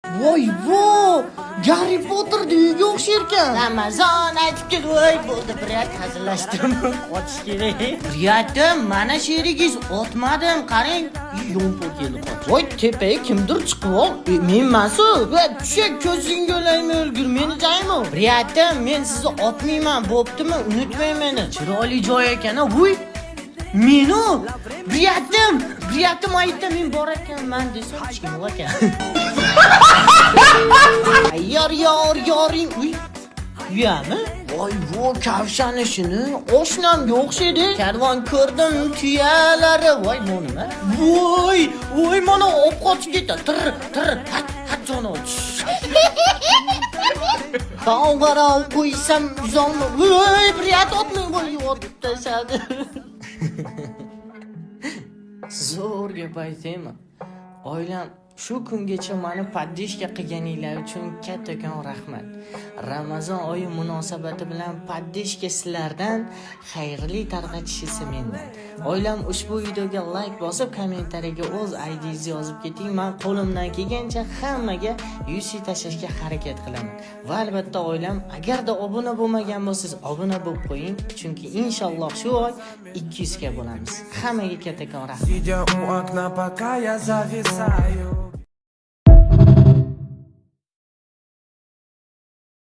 Voy vo! Harry Potter uyiga o'xsharkan. Ramazon aytib kelvoy bo'ldi, birat hazillashdim. Qochish kerak. Riyatim, mana sherigingiz otmadim, qarang. Yompoq kelib qoldi. Voy tepaga kimdir chiqib ol. Menmansu. Va tushak ko'zingga olaymi o'lgur, meni jaymi? Riyatim, men sizni otmayman, bo'ptimi? Unutmang meni. Chiroyli joy ekan-a, voy. Meni Riyatim aytdi, men bor ekanman desam, hech kim yo'q ekan. Yoring. Uy. Uyami? Voy vo, kavshani shuni. Oshnamga o'xshaydi. Karvon ko'rdim tuyalari. Voy, bu nima? Voy, mana olib qochib ketdi. Tir, hat joni. Tavg'arov qo'ysam uzolma. Voy, Riyat otmang voy, otib tashladi. Zo'r gap aytaymi? Oilam shu kungacha meni poddeshka qilganinglar uchun kattakon rahmat. Ramazon oyi munosabati bilan poddeshka sizlardan, xayrli tarqatishisi mendan. Oilam ushbu videoga like bosib, kommentariyaga o'z ID'ingizni yozib keting. Men qo'limdan kelgancha hammaga 100 tashlashga harakat qilaman. Va albatta oilam, agarda obuna bo'lmagan bo'lsangiz, obuna bo'lib qo'ying, chunki inshaalloh shu oy 200 ga bo'lamiz. Hammaga kattakon rahmat. Сидя у окна, пока я зависаю.